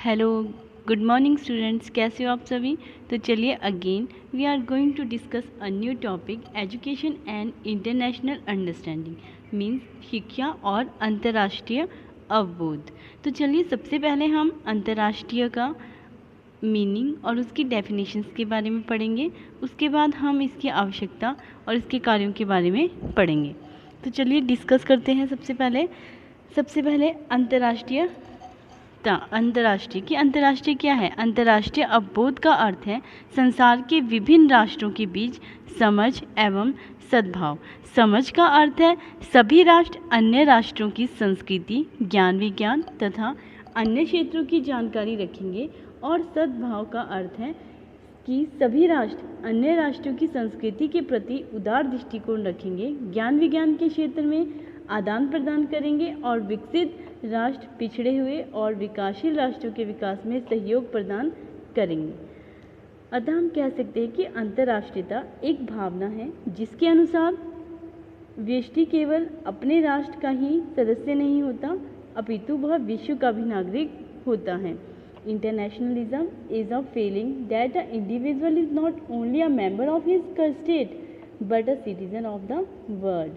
Hello, good morning students, कैसे हो आप सभी। तो चलिए again we are going to discuss a new topic education and international understanding means शिक्षा और अंतर्राष्ट्रीय अवबोध। तो चलिए सबसे पहले हम अंतर्राष्ट्रीय का मीनिंग और उसकी डेफिनेशंस के बारे में पढ़ेंगे। उसके बाद हम इसकी आवश्यकता और इसके कार्यों के बारे में पढ़ेंगे। तो चलिए डिस्कस करते हैं। सबसे पहले अंतर्राष्ट्रीय क्या है। अंतर्राष्ट्रीय अवबोध का अर्थ है संसार के विभिन्न राष्ट्रों के बीच समझ एवं सद्भाव। समझ का अर्थ है सभी राष्ट्र अन्य राष्ट्रों की संस्कृति, ज्ञान विज्ञान तथा अन्य क्षेत्रों की जानकारी रखेंगे। और सद्भाव का अर्थ है कि सभी राष्ट्र अन्य राष्ट्रों की संस्कृति के प्रति उदार दृष्टिकोण रखेंगे, ज्ञान विज्ञान के क्षेत्र में आदान प्रदान करेंगे और विकसित राष्ट्र पिछड़े हुए और विकासशील राष्ट्रों के विकास में सहयोग प्रदान करेंगे। अतः हम कह सकते हैं कि अंतर्राष्ट्रीयता एक भावना है जिसके अनुसार व्यक्ति केवल अपने राष्ट्र का ही सदस्य नहीं होता अपितु वह विश्व का भी नागरिक होता है। Internationalism is a feeling that the individual is not only a member of his state but a citizen of the world।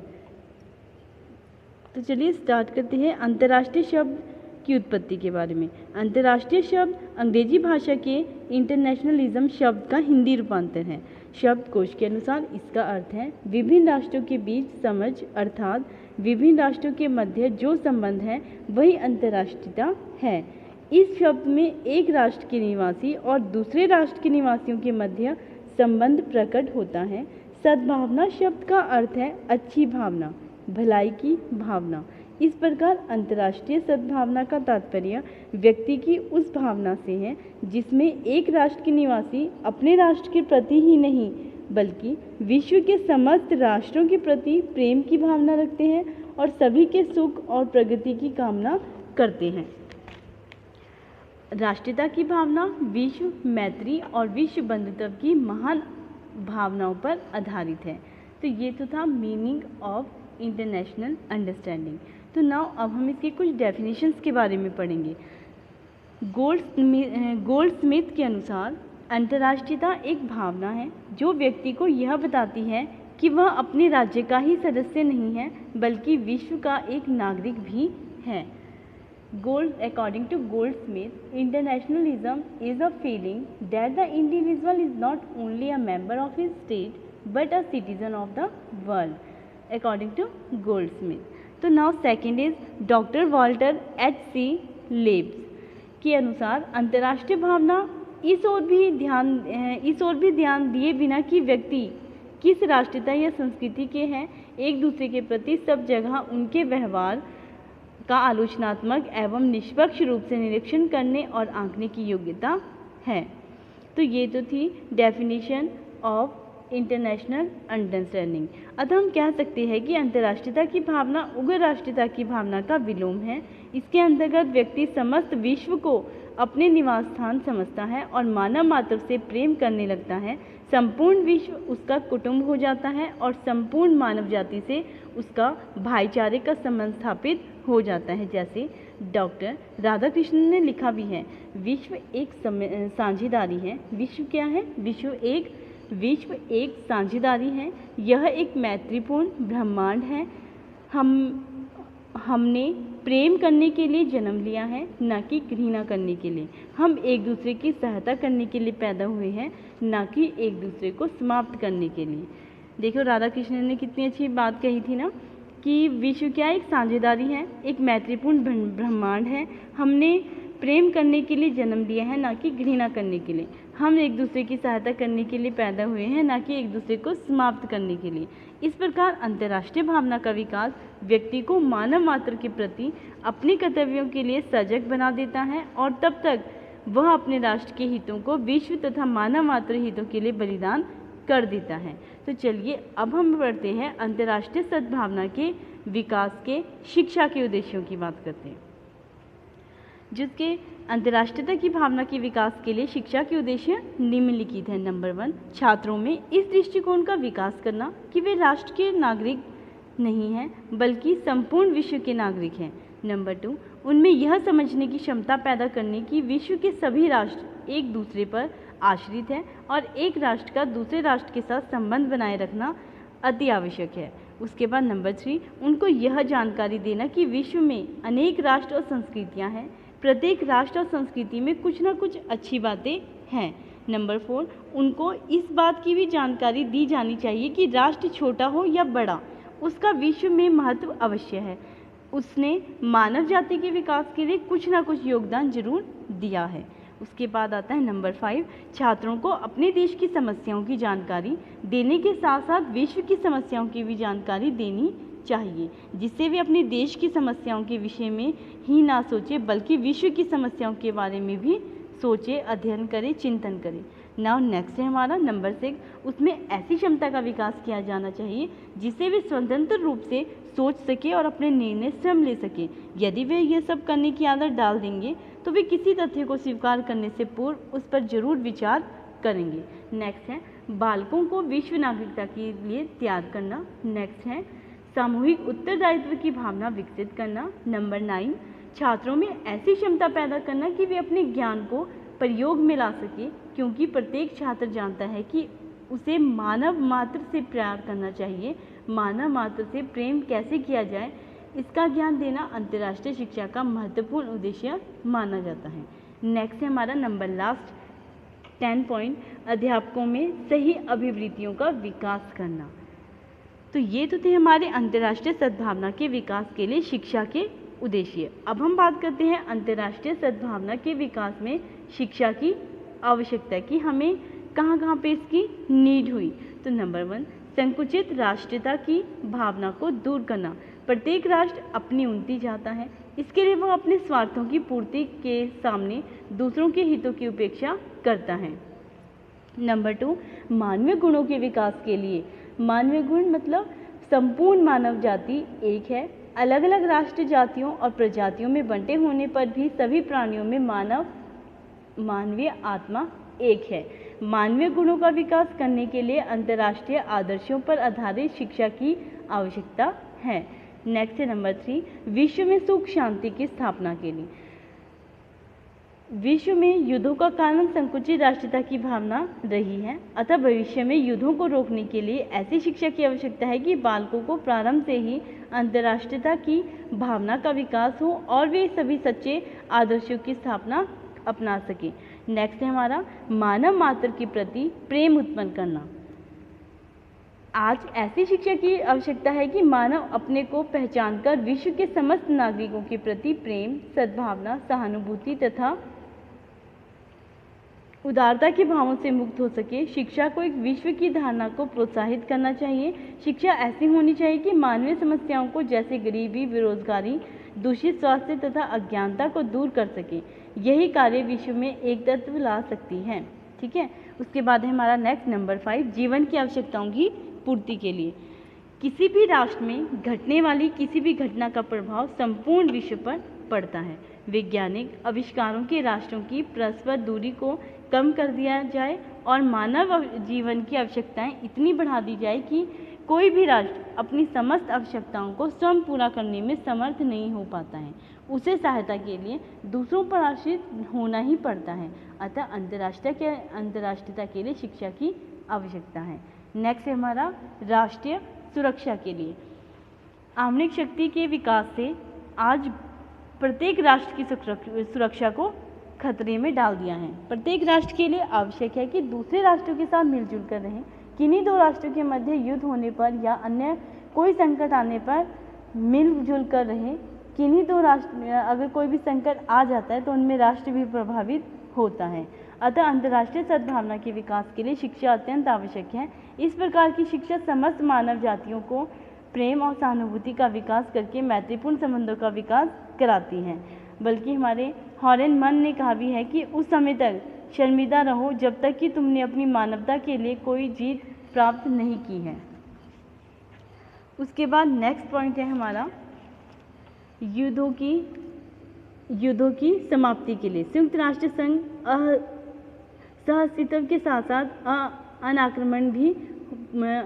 तो चलिए स्टार्ट करते हैं अंतर्राष्ट्रीय शब्द की उत्पत्ति के बारे में। अंतर्राष्ट्रीय शब्द अंग्रेजी भाषा के इंटरनेशनलिज्म शब्द का हिंदी रूपांतर है। शब्दकोश के अनुसार इसका अर्थ है विभिन्न राष्ट्रों के बीच समझ, अर्थात विभिन्न राष्ट्रों के मध्य जो संबंध है वही अंतर्राष्ट्रीयता है। इस शब्द में एक राष्ट्र के निवासी और दूसरे राष्ट्र के निवासियों के मध्य संबंध प्रकट होता है। सद्भावना शब्द का अर्थ है अच्छी भावना, भलाई की भावना। इस प्रकार अंतर्राष्ट्रीय सद्भावना का तात्पर्य व्यक्ति की उस भावना से है जिसमें एक राष्ट्र के निवासी अपने राष्ट्र के प्रति ही नहीं बल्कि विश्व के समस्त राष्ट्रों के प्रति प्रेम की भावना रखते हैं और सभी के सुख और प्रगति की कामना करते हैं। राष्ट्रीयता की भावना विश्व मैत्री और विश्व बंधुत्व की महान भावनाओं पर आधारित है। तो ये तो था मीनिंग ऑफ इंटरनेशनल अंडरस्टैंडिंग। तो नाउ अब हम इसके कुछ डेफिनेशंस के बारे में पढ़ेंगे। गोल्डस्मिथ के अनुसार अंतर्राष्ट्रीयता एक भावना है जो व्यक्ति को यह बताती है कि वह अपने राज्य का ही सदस्य नहीं है बल्कि विश्व का एक नागरिक भी है। According to Goldsmith, internationalism is a feeling that the individual is not only a member of his state but a citizen of the world. According to Goldsmith. तो now second is Dr. Walter H.C. Leibs के अनुसार अंतर्राष्ट्रीय भावना इस ओर भी ध्यान दिए बिना कि व्यक्ति किस राष्ट्रीयता या संस्कृति के हैं, एक दूसरे के प्रति सब जगह उनके व्यवहार का आलोचनात्मक एवं निष्पक्ष रूप से निरीक्षण करने और आंकने की योग्यता है। तो ये तो थी डेफिनेशन ऑफ इंटरनेशनल अंडरस्टैंडिंग। अतः हम कह सकते हैं कि अंतर्राष्ट्रीयता की भावना उग्र राष्ट्रीयता की भावना का विलोम है। इसके अंतर्गत व्यक्ति समस्त विश्व को अपने निवास स्थान समझता है और मानव मात्र से प्रेम करने लगता है। संपूर्ण विश्व उसका कुटुंब हो जाता है और संपूर्ण मानव जाति से उसका भाईचारे का संबंध स्थापित हो जाता है। जैसे डॉक्टर राधाकृष्णन ने लिखा भी है, विश्व एक साझेदारी है। विश्व क्या है? विश्व एक साझेदारी है। यह एक मैत्रीपूर्ण ब्रह्मांड है। हमने प्रेम करने के लिए जन्म लिया है, न कि घृणा करने के लिए। हम एक दूसरे की सहायता करने के लिए पैदा हुए हैं, न कि एक दूसरे को समाप्त करने के लिए। देखो राधा कृष्ण ने कितनी अच्छी बात कही थी ना कि विश्व क्या एक साझेदारी है, एक मैत्रीपूर्ण ब्रह्मांड है। हमने प्रेम करने के लिए जन्म लिया है, ना कि घृणा करने के लिए। हम एक दूसरे की सहायता करने के लिए पैदा हुए हैं, ना कि एक दूसरे को समाप्त करने के लिए। इस प्रकार अंतर्राष्ट्रीय भावना का विकास व्यक्ति को मानव मात्र के प्रति अपने कर्तव्यों के लिए सजग बना देता है और तब तक वह अपने राष्ट्र के हितों को विश्व तथा मानव मात्र हितों के लिए बलिदान कर देता है। तो चलिए अब हम बढ़ते हैं अंतर्राष्ट्रीय सद्भावना के विकास के शिक्षा के उद्देश्यों की बात करते हैं। जिसके अंतर्राष्ट्रीयता की भावना के विकास के लिए शिक्षा के उद्देश्य निम्नलिखित है। नंबर 1, छात्रों में इस दृष्टिकोण का विकास करना कि वे राष्ट्र के नागरिक नहीं हैं बल्कि संपूर्ण विश्व के नागरिक हैं। नंबर 2, उनमें यह समझने की क्षमता पैदा करने की विश्व के सभी राष्ट्र एक दूसरे पर आश्रित हैं और एक राष्ट्र का दूसरे राष्ट्र के साथ संबंध बनाए रखना अति आवश्यक है। उसके बाद नंबर 3, उनको यह जानकारी देना कि विश्व में अनेक राष्ट्र और संस्कृतियां हैं, प्रत्येक राष्ट्र और संस्कृति में कुछ ना कुछ अच्छी बातें हैं। नंबर 4, उनको इस बात की भी जानकारी दी जानी चाहिए कि राष्ट्र छोटा हो या बड़ा, उसका विश्व में महत्व अवश्य है, उसने मानव जाति के विकास के लिए कुछ ना कुछ योगदान जरूर दिया है। उसके बाद आता है नंबर 5, छात्रों को अपने देश की समस्याओं की जानकारी देने के साथ साथ विश्व की समस्याओं की भी जानकारी देनी चाहिए, जिससे वे अपने देश की समस्याओं के विषय में ही ना सोचे बल्कि विश्व की समस्याओं के बारे में भी सोचे, अध्ययन करें, चिंतन करें। नाउ नेक्स्ट है हमारा नंबर 6, उसमें ऐसी क्षमता का विकास किया जाना चाहिए जिससे वे स्वतंत्र रूप से सोच सके और अपने निर्णय स्वयं ले सके। यदि वे ये सब करने की आदत डाल देंगे तो वे किसी तथ्य को स्वीकार करने से पूर्व उस पर जरूर विचार करेंगे। नेक्स्ट है बालकों को विश्व नागरिकता के लिए तैयार करना। नेक्स्ट है सामूहिक उत्तरदायित्व की भावना विकसित करना। नंबर 9, छात्रों में ऐसी क्षमता पैदा करना कि वे अपने ज्ञान को प्रयोग में ला सके, क्योंकि प्रत्येक छात्र जानता है कि उसे मानव मात्र से प्यार करना चाहिए। मानव मात्र से प्रेम कैसे किया जाए, इसका ज्ञान देना अंतर्राष्ट्रीय शिक्षा का महत्वपूर्ण उद्देश्य माना जाता है। नेक्स्ट है हमारा नंबर लास्ट 10 पॉइंट, अध्यापकों में सही अभिवृत्तियों का विकास करना। तो ये तो थे हमारे अंतर्राष्ट्रीय सद्भावना के विकास के लिए शिक्षा के उद्देश्य। अब हम बात करते हैं अंतर्राष्ट्रीय सद्भावना के विकास में शिक्षा की आवश्यकता की हमें कहाँ कहाँ पे इसकी नीड हुई। तो नंबर 1, संकुचित राष्ट्रीयता की भावना को दूर करना। प्रत्येक राष्ट्र अपनी उन्नति चाहता है, इसके लिए वह अपने स्वार्थों की पूर्ति के सामने दूसरों के हितों की उपेक्षा करता है। नंबर 2, मानवीय गुणों के विकास के लिए। मानवीय गुण मतलब संपूर्ण मानव जाति एक है, अलग अलग राष्ट्र जातियों और प्रजातियों में बंटे होने पर भी सभी प्राणियों में मानवीय आत्मा एक है। मानवीय गुणों का विकास करने के लिए अंतर्राष्ट्रीय आदर्शों पर आधारित शिक्षा की आवश्यकता है। नेक्स्ट है नंबर 3, विश्व में सुख शांति की स्थापना के लिए। विश्व में युद्धों का कारण संकुचित राष्ट्रीयता की भावना रही है, अतः भविष्य में युद्धों को रोकने के लिए ऐसी शिक्षा की आवश्यकता है कि बालकों को प्रारंभ से ही अंतर्राष्ट्रीयता की भावना का विकास हो और वे सभी सच्चे आदर्शों की स्थापना अपना सकें। नेक्स्ट है हमारा मानव मात्र के प्रति प्रेम उत्पन्न करना। आज ऐसी शिक्षा की आवश्यकता है कि मानव अपने को पहचानकर विश्व के समस्त नागरिकों के प्रति प्रेम, सद्भावना, सहानुभूति तथा उदारता के भावों से मुक्त हो सके। शिक्षा को एक विश्व की धारणा को प्रोत्साहित करना चाहिए। शिक्षा ऐसी होनी चाहिए कि मानवीय समस्याओं को जैसे गरीबी, बेरोजगारी, दूषित स्वास्थ्य तथा अज्ञानता को दूर कर सके। यही कार्य विश्व में एक तत्व ला सकती है। ठीक है, उसके बाद है हमारा नेक्स्ट नंबर 5, जीवन की आवश्यकताओं की पूर्ति के लिए। किसी भी राष्ट्र में घटने वाली किसी भी घटना का प्रभाव संपूर्ण विश्व पर पड़ता है। वैज्ञानिक आविष्कारों के राष्ट्रों की परस्पर दूरी को कम कर दिया जाए और मानव जीवन की आवश्यकताएं इतनी बढ़ा दी जाए कि कोई भी राष्ट्र अपनी समस्त आवश्यकताओं को स्वयं पूरा करने में समर्थ नहीं हो पाता है। उसे सहायता के लिए दूसरों पर आश्रित होना ही पड़ता है। अतः अंतर्राष्ट्रीयता के लिए शिक्षा की आवश्यकता है। नेक्स्ट है हमारा राष्ट्रीय सुरक्षा के लिए। आधुनिक शक्ति के विकास से आज प्रत्येक राष्ट्र की सुरक्षा को खतरे में डाल दिया है। प्रत्येक राष्ट्र के लिए आवश्यक है कि दूसरे राष्ट्रों के साथ मिलजुल कर रहें। किन्हीं दो राष्ट्रों के मध्य युद्ध होने पर या अन्य कोई संकट आने पर मिलजुल कर रहें। किन्हीं दो राष्ट्र अगर कोई भी संकट आ जाता है तो उनमें राष्ट्र भी प्रभावित होता है। अतः अंतर्राष्ट्रीय सद्भावना के विकास के लिए शिक्षा अत्यंत आवश्यक है। इस प्रकार की शिक्षा समस्त मानव जातियों को प्रेम और सहानुभूति का विकास करके मैत्रीपूर्ण संबंधों का विकास कराती है। बल्कि हमारे हॉरेन मन ने कहा भी है कि उस समय तक शर्मिंदा रहो जब तक कि तुमने अपनी मानवता के लिए कोई जीत प्राप्त नहीं की है। उसके बाद नेक्स्ट पॉइंट है हमारा युद्धों की समाप्ति के लिए। संयुक्त राष्ट्र संघ सहअस्तित्व के साथ साथ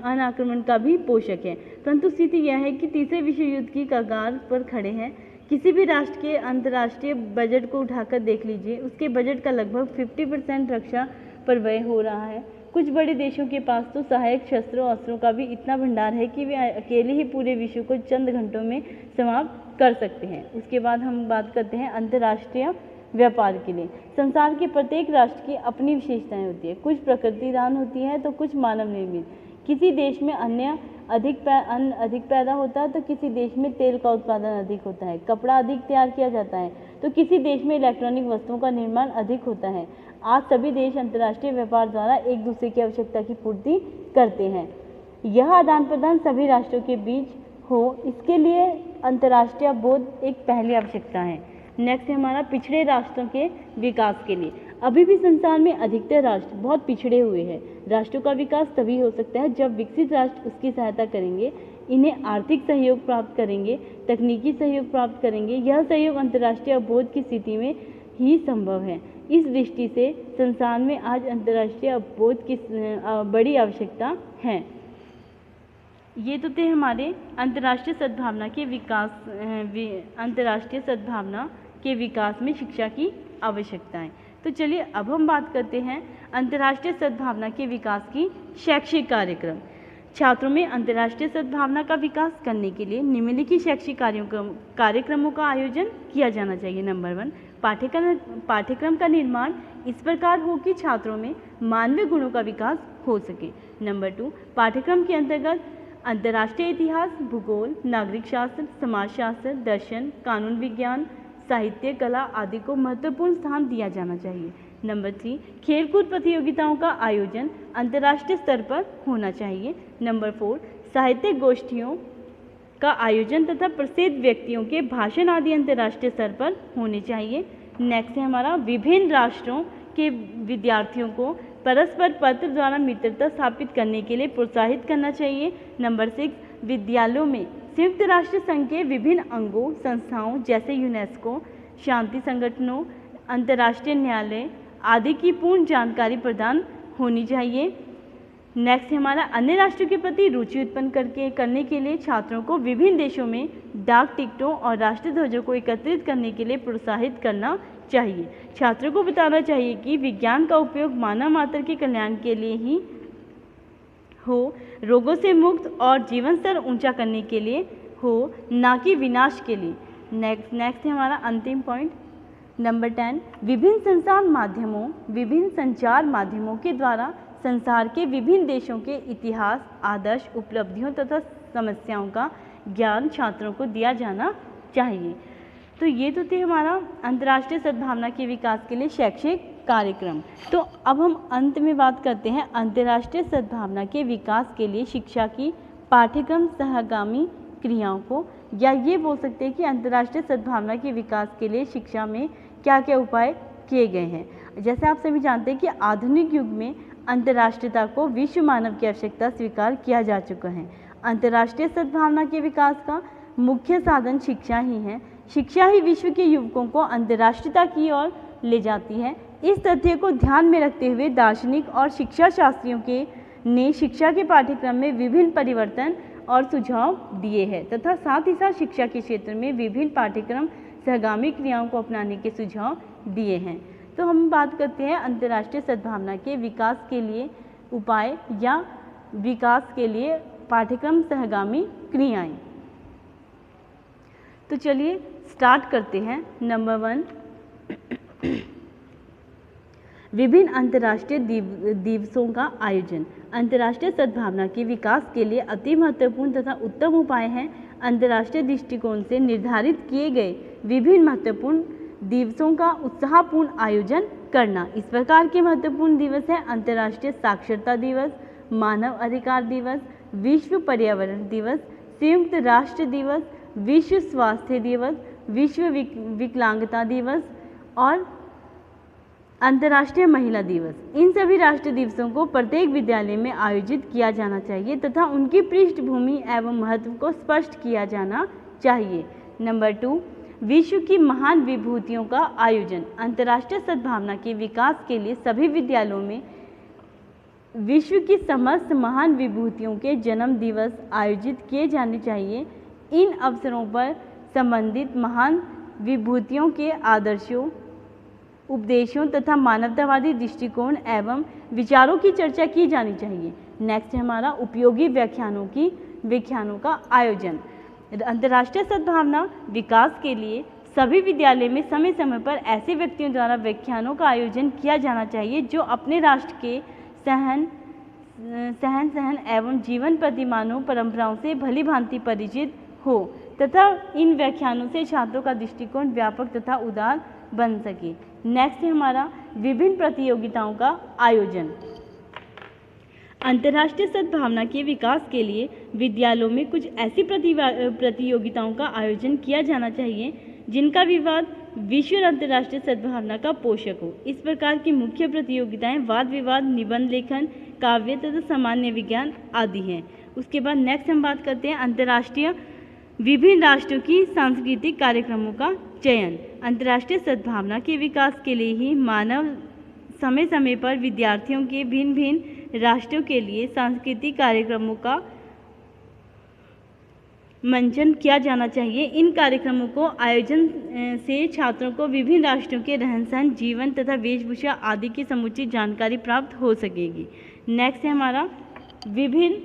अनाक्रमण का भी पोषक है, परंतु स्थिति यह है कि तीसरे विश्व युद्ध की कगार पर खड़े हैं। किसी भी राष्ट्र के अंतर्राष्ट्रीय बजट को उठाकर देख लीजिए, उसके बजट का लगभग 50% रक्षा पर व्यय हो रहा है। कुछ बड़े देशों के पास तो सहायक शस्त्रों अस्त्रों का भी इतना भंडार है कि वे अकेले ही पूरे विश्व को चंद घंटों में समाप्त कर सकते हैं। उसके बाद हम बात करते हैं अंतर्राष्ट्रीय व्यापार के लिए। संसार के प्रत्येक राष्ट्र की अपनी विशेषताएं होती है, कुछ प्रकृति दान होती है तो कुछ मानव निर्मित। किसी देश में अन्न अधिक पैदा होता है तो किसी देश में तेल का उत्पादन अधिक होता है, कपड़ा अधिक तैयार किया जाता है तो किसी देश में इलेक्ट्रॉनिक वस्तुओं का निर्माण अधिक होता है। आज सभी देश अंतर्राष्ट्रीय व्यापार द्वारा एक दूसरे की आवश्यकता की पूर्ति करते हैं। यह आदान प्रदान सभी राष्ट्रों के बीच हो, इसके लिए अंतर्राष्ट्रीय बोध एक पहली आवश्यकता है। नेक्स्ट है हमारा पिछड़े राष्ट्रों के विकास के लिए। अभी भी संसार में अधिकतर राष्ट्र बहुत पिछड़े हुए हैं। राष्ट्रों का विकास तभी हो सकता है जब विकसित राष्ट्र उसकी सहायता करेंगे, इन्हें आर्थिक सहयोग प्राप्त करेंगे, तकनीकी सहयोग प्राप्त करेंगे। यह सहयोग अंतर्राष्ट्रीय अवबोध की स्थिति में ही संभव है। इस दृष्टि से संसार में आज अंतर्राष्ट्रीय अवबोध की बड़ी आवश्यकता है। ये तो थे हमारे अंतर्राष्ट्रीय सद्भावना के विकास अंतर्राष्ट्रीय सद्भावना के विकास में शिक्षा की आवश्यकताएं। तो चलिए अब हम बात करते हैं अंतर्राष्ट्रीय सद्भावना के विकास की शैक्षिक कार्यक्रम। छात्रों में अंतर्राष्ट्रीय सद्भावना का विकास करने के लिए निम्नलिखित शैक्षिक कार्यक्रमों का आयोजन किया जाना चाहिए। नंबर 1, पाठ्यक्रम का निर्माण इस प्रकार हो कि छात्रों में मानवीय गुणों का विकास हो सके। नंबर 2, पाठ्यक्रम के अंतर्गत अंतर्राष्ट्रीय इतिहास, भूगोल, नागरिक शास्त्र, समाजशास्त्र, दर्शन, कानून विज्ञान, साहित्य, कला आदि को महत्वपूर्ण स्थान दिया जाना चाहिए। नंबर 3, खेलकूद प्रतियोगिताओं का आयोजन अंतर्राष्ट्रीय स्तर पर होना चाहिए। नंबर 4, साहित्यिक गोष्ठियों का आयोजन तथा प्रसिद्ध व्यक्तियों के भाषण आदि अंतर्राष्ट्रीय स्तर पर होने चाहिए। नेक्स्ट है हमारा विभिन्न राष्ट्रों के विद्यार्थियों को परस्पर पत्र द्वारा मित्रता स्थापित करने के लिए प्रोत्साहित करना चाहिए। नंबर 6, विद्यालयों में संयुक्त राष्ट्र संघ के विभिन्न अंगों संस्थाओं जैसे यूनेस्को, शांति संगठनों, अंतर्राष्ट्रीय न्यायालय आदि की पूर्ण जानकारी प्रदान होनी चाहिए। नेक्स्ट है हमारा अन्य राष्ट्रों के प्रति रुचि उत्पन्न करने के लिए छात्रों को विभिन्न देशों में डाक टिकटों और राष्ट्रीय ध्वजों को एकत्रित करने के लिए प्रोत्साहित करना चाहिए। छात्रों को बताना चाहिए कि विज्ञान का उपयोग मानव मात्र के कल्याण के लिए ही हो, रोगों से मुक्त और जीवन स्तर ऊंचा करने के लिए हो, ना कि विनाश के लिए। नेक्स्ट है हमारा अंतिम पॉइंट नंबर 10, विभिन्न संचार माध्यमों के द्वारा संसार के विभिन्न देशों के इतिहास, आदर्श, उपलब्धियों तथा समस्याओं का ज्ञान छात्रों को दिया जाना चाहिए। तो ये तो थे हमारा अंतर्राष्ट्रीय सद्भावना के विकास के लिए शैक्षिक कार्यक्रम। तो अब हम अंत में बात करते हैं अंतर्राष्ट्रीय सद्भावना के विकास के लिए शिक्षा की पाठ्यक्रम सहगामी क्रियाओं को, या ये बोल सकते हैं कि अंतर्राष्ट्रीय सद्भावना के विकास के लिए शिक्षा में क्या क्या उपाय किए गए हैं। जैसे आप सभी जानते हैं कि आधुनिक युग में अंतर्राष्ट्रीयता को विश्व मानव की आवश्यकता स्वीकार किया जा चुका है। अंतर्राष्ट्रीय सद्भावना के विकास का मुख्य साधन शिक्षा ही है। शिक्षा ही विश्व के युवकों को अंतर्राष्ट्रीयता की ओर ले जाती है। इस तथ्य को ध्यान में रखते हुए दार्शनिक और शिक्षा शास्त्रियों ने शिक्षा के पाठ्यक्रम में विभिन्न परिवर्तन और सुझाव दिए हैं तथा साथ ही साथ शिक्षा के क्षेत्र में विभिन्न पाठ्यक्रम सहगामी क्रियाओं को अपनाने के सुझाव दिए हैं। तो हम बात करते हैं अंतर्राष्ट्रीय सद्भावना के विकास के लिए उपाय या विकास के लिए पाठ्यक्रम सहगामी क्रियाएं। तो चलिए स्टार्ट करते हैं। नंबर 1, विभिन्न अंतर्राष्ट्रीय दिवसों का आयोजन। अंतर्राष्ट्रीय सद्भावना के विकास के लिए अति महत्वपूर्ण तथा उत्तम उपाय हैं अंतर्राष्ट्रीय दृष्टिकोण से निर्धारित किए गए विभिन्न महत्वपूर्ण दिवसों का उत्साहपूर्ण आयोजन करना। इस प्रकार के महत्वपूर्ण दिवस हैं अंतर्राष्ट्रीय साक्षरता दिवस, मानव अधिकार दिवस, विश्व पर्यावरण दिवस, संयुक्त राष्ट्र दिवस, विश्व स्वास्थ्य दिवस, विश्व विकलांगता दिवस और अंतर्राष्ट्रीय महिला दिवस। इन सभी राष्ट्रीय दिवसों को प्रत्येक विद्यालय में आयोजित किया जाना चाहिए तथा उनकी पृष्ठभूमि एवं महत्व को स्पष्ट किया जाना चाहिए। नंबर 2, विश्व की महान विभूतियों का आयोजन। अंतर्राष्ट्रीय सद्भावना के विकास के लिए सभी विद्यालयों में विश्व की समस्त महान विभूतियों के जन्म दिवस आयोजित किए जाने चाहिए। इन अवसरों पर संबंधित महान विभूतियों के आदर्शों, उपदेशों तथा मानवतावादी दृष्टिकोण एवं विचारों की चर्चा की जानी चाहिए। नेक्स्ट है हमारा उपयोगी व्याख्यानों का आयोजन। अंतर्राष्ट्रीय सद्भावना विकास के लिए सभी विद्यालय में समय समय पर ऐसे व्यक्तियों द्वारा व्याख्यानों का आयोजन किया जाना चाहिए जो अपने राष्ट्र के सहन एवं जीवन प्रतिमानों परंपराओं से भली भांति परिचित हो तथा इन व्याख्यानों से छात्रों का दृष्टिकोण व्यापक तथा उदार बन सके। नेक्स्ट है हमारा विभिन्न प्रतियोगिताओं का आयोजन। अंतर्राष्ट्रीय सद्भावना के विकास के लिए विद्यालयों में कुछ ऐसी प्रतियोगिताओं का आयोजन किया जाना चाहिए जिनका विवाद विश्व और अंतर्राष्ट्रीय सद्भावना का पोषक हो। इस प्रकार की मुख्य प्रतियोगिताएं वाद विवाद, निबंध लेखन, काव्य तथा सामान्य विज्ञान आदि हैं। उसके बाद नेक्स्ट हम बात करते हैं अंतर्राष्ट्रीय विभिन्न राष्ट्रों की सांस्कृतिक कार्यक्रमों का चयन। अंतर्राष्ट्रीय सद्भावना के विकास के लिए ही मानव समय समय पर विद्यार्थियों के भिन्न भिन्न राष्ट्रों के लिए सांस्कृतिक कार्यक्रमों का मंचन किया जाना चाहिए। इन कार्यक्रमों को आयोजन से छात्रों को विभिन्न राष्ट्रों के रहन सहन, जीवन तथा वेशभूषा आदि की समुचित जानकारी प्राप्त हो सकेगी। नेक्स्ट है हमारा विभिन्न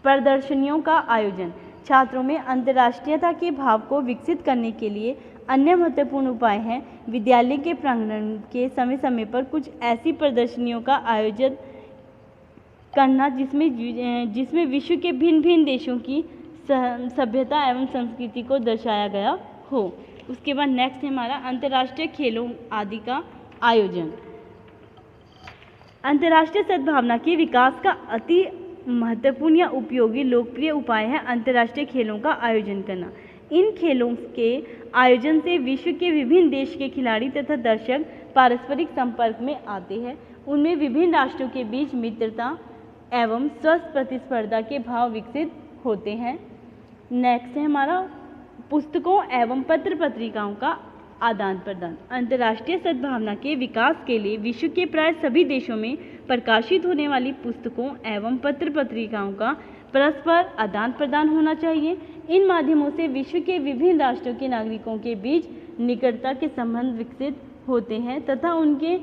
प्रदर्शनियों का आयोजन। छात्रों में अंतर्राष्ट्रीयता के भाव को विकसित करने के लिए अन्य महत्वपूर्ण उपाय है विद्यालय के प्रांगण के समय समय पर कुछ ऐसी प्रदर्शनियों का आयोजन करना जिसमें विश्व के भिन्न भिन्न देशों की सभ्यता एवं संस्कृति को दर्शाया गया हो। उसके बाद नेक्स्ट है हमारा अंतर्राष्ट्रीय खेलों आदि का आयोजन। अंतर्राष्ट्रीय सद्भावना के विकास का अति महत्वपूर्ण या उपयोगी लोकप्रिय उपाय है अंतर्राष्ट्रीय खेलों का आयोजन करना। इन खेलों के आयोजन से विश्व के विभिन्न देश के खिलाड़ी तथा दर्शक पारस्परिक संपर्क में आते हैं। उनमें विभिन्न राष्ट्रों के बीच मित्रता एवं स्वस्थ प्रतिस्पर्धा के भाव विकसित होते हैं। नेक्स्ट है हमारा पुस्तकों एवं पत्र पत्रिकाओं का आदान प्रदान। अंतर्राष्ट्रीय सद्भावना के विकास के लिए विश्व के प्राय सभी देशों में प्रकाशित होने वाली पुस्तकों एवं पत्र पत्रिकाओं का परस्पर आदान प्रदान होना चाहिए। इन माध्यमों से विश्व के विभिन्न राष्ट्रों के नागरिकों के बीच निकटता के संबंध विकसित होते हैं तथा उनके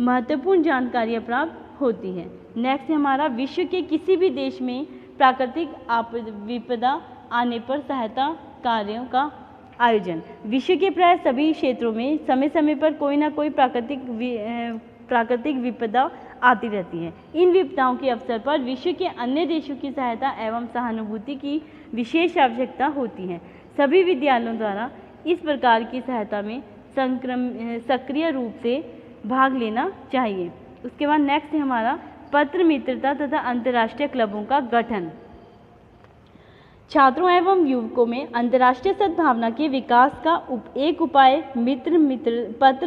महत्वपूर्ण जानकारियाँ प्राप्त होती हैं। नेक्स्ट है हमारा विश्व के किसी भी देश में प्राकृतिक विपदा आने पर सहायता कार्यों का आयोजन। विश्व के प्राय सभी क्षेत्रों में समय समय पर कोई ना कोई प्राकृतिक विपदा आती रहती है। इन विपदाओं के अवसर पर विश्व के अन्य देशों की सहायता एवं सहानुभूति की विशेष आवश्यकता होती है। सभी विद्यालयों द्वारा इस प्रकार की सहायता में सक्रिय रूप से भाग लेना चाहिए। उसके बाद नेक्स्ट है हमारा पत्र मित्रता तथा अंतर्राष्ट्रीय क्लबों का गठन। छात्रों एवं युवकों में अंतर्राष्ट्रीय सद्भावना के विकास का एक उपाय पत्र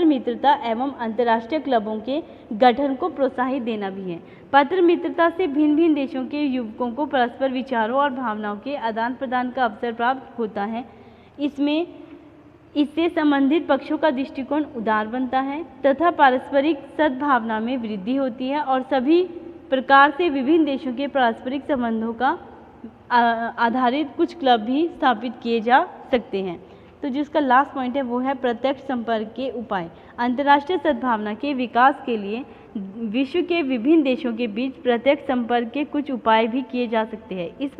मित्रता एवं अंतर्राष्ट्रीय क्लबों के गठन को प्रोत्साहित देना भी है। पत्र मित्रता से भिन्न भिन्न देशों के युवकों को परस्पर विचारों और भावनाओं के आदान प्रदान का अवसर प्राप्त होता है। इससे संबंधित पक्षों का दृष्टिकोण उदार बनता है तथा पारस्परिक सद्भावना में वृद्धि होती है और सभी प्रकार से विभिन्न देशों के पारस्परिक संबंधों का आधारित कुछ क्लब भी स्थापित किए जा सकते हैं। तो जिसका लास्ट पॉइंट है वो है प्रत्यक्ष संपर्क के उपाय। अंतर्राष्ट्रीय सद्भावना के विकास के लिए विश्व के विभिन्न देशों के बीच प्रत्यक्ष संपर्क के कुछ उपाय भी किए जा सकते हैं। इस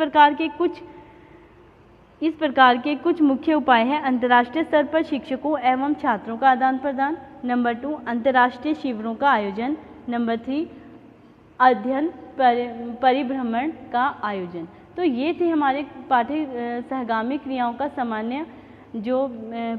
प्रकार के कुछ मुख्य उपाय हैं अंतर्राष्ट्रीय स्तर पर शिक्षकों एवं छात्रों का आदान प्रदान। नंबर 2 अंतर्राष्ट्रीय शिविरों का आयोजन। नंबर 3 अध्ययन परिभ्रमण का आयोजन। तो ये थे हमारे सहगामी क्रियाओं का सामान्य जो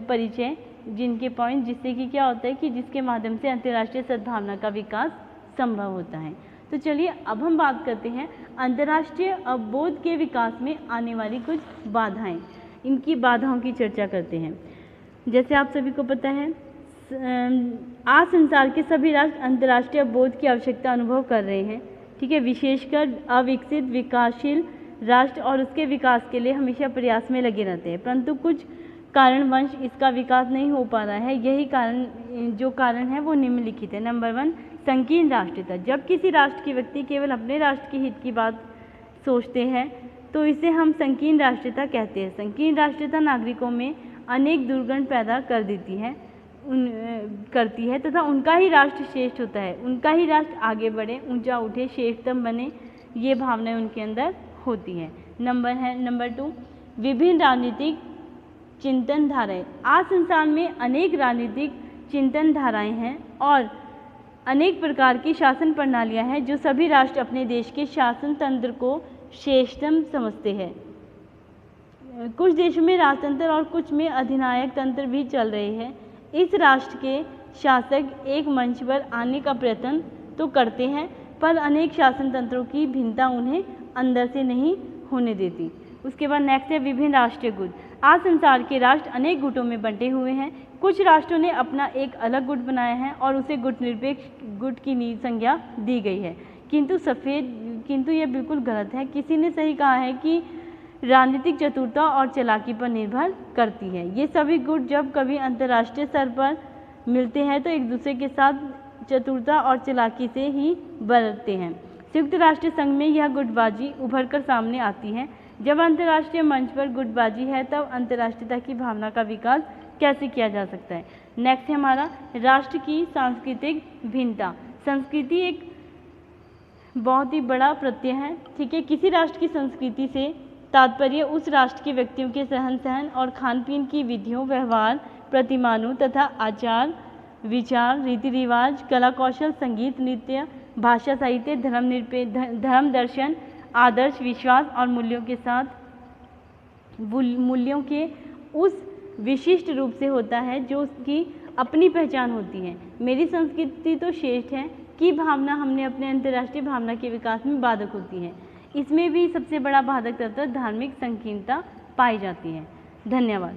परिचय, जिनके पॉइंट, जिससे कि क्या होता है कि जिसके माध्यम से अंतर्राष्ट्रीय सद्भावना का विकास संभव होता है। तो चलिए अब हम बात करते हैं अंतर्राष्ट्रीय अवबोध के विकास में आने वाली कुछ बाधाएं। इनकी बाधाओं की चर्चा करते हैं। जैसे आप सभी को पता है आज संसार के सभी राष्ट्र अंतर्राष्ट्रीय अवबोध की आवश्यकता अनुभव कर रहे हैं। ठीक है, विशेषकर अविकसित विकासशील राष्ट्र और उसके विकास के लिए हमेशा प्रयास में लगे रहते हैं, परंतु कुछ कारणवश इसका विकास नहीं हो पा रहा है। यही कारण है वो निम्नलिखित है। नंबर 1 संकीर्ण राष्ट्रीयता। जब किसी राष्ट्र के व्यक्ति केवल अपने राष्ट्र के हित की बात सोचते हैं तो इसे हम संकीर्ण राष्ट्रीयता कहते हैं। संकीर्ण राष्ट्रीयता नागरिकों में अनेक दुर्गुण पैदा करती है तथा उनका ही राष्ट्र श्रेष्ठ होता है, उनका ही राष्ट्र आगे बढ़े, ऊंचा उठे, श्रेष्ठतम बने, ये भावनाएं उनके अंदर होती हैं। नंबर 2, विभिन्न राजनीतिक चिंतन धाराएं। आज संसार में अनेक राजनीतिक चिंतन धाराएं हैं और अनेक प्रकार की शासन प्रणालियां हैं जो सभी राष्ट्र अपने देश के शासन तंत्र को श्रेष्ठतम समझते हैं। कुछ देशों में राजतंत्र और कुछ में अधिनायक तंत्र भी चल रहे हैं। इस राष्ट्र के शासक एक मंच पर आने का प्रयत्न तो करते हैं, पर अनेक शासन तंत्रों की भिन्नता उन्हें अंदर से नहीं होने देती। उसके बाद नेक्स्ट है विभिन्न राष्ट्रीय गुट। आज संसार के राष्ट्र अनेक गुटों में बंटे हुए हैं। कुछ राष्ट्रों ने अपना एक अलग गुट बनाया है और उसे गुट निरपेक्ष गुट की संज्ञा दी गई है, किंतु यह बिल्कुल गलत है। किसी ने सही कहा है कि राजनीतिक चतुरता और चालाकी पर निर्भर करती है। ये सभी गुट जब कभी अंतर्राष्ट्रीय स्तर पर मिलते हैं तो एक दूसरे के साथ चतुरता और चालाकी से ही बरतते हैं। संयुक्त राष्ट्र संघ में यह गुटबाजी उभर कर सामने आती है। जब अंतर्राष्ट्रीय मंच पर गुटबाजी है तब अंतर्राष्ट्रीयता की भावना का विकास कैसे किया जा सकता है। नेक्स्ट है हमारा राष्ट्र की सांस्कृतिक भिन्नता। संस्कृति एक बहुत ही बड़ा प्रत्यय है, ठीक है। किसी राष्ट्र की संस्कृति से तात्पर्य उस राष्ट्र के व्यक्तियों के रहन सहन और खान पीन की विधियों, व्यवहार, प्रतिमानों तथा आचार विचार, रीति रिवाज, कला कौशल, संगीत, नृत्य, भाषा, साहित्य, धर्म, दर्शन, आदर्श, विश्वास और मूल्यों के उस विशिष्ट रूप से होता है जो उसकी अपनी पहचान होती है। मेरी संस्कृति तो श्रेष्ठ है की भावना हमने अपने अंतर्राष्ट्रीय भावना के विकास में बाधक होती है। इसमें भी सबसे बड़ा बाधक तत्व धार्मिक संकीर्णता पाई जाती है। धन्यवाद।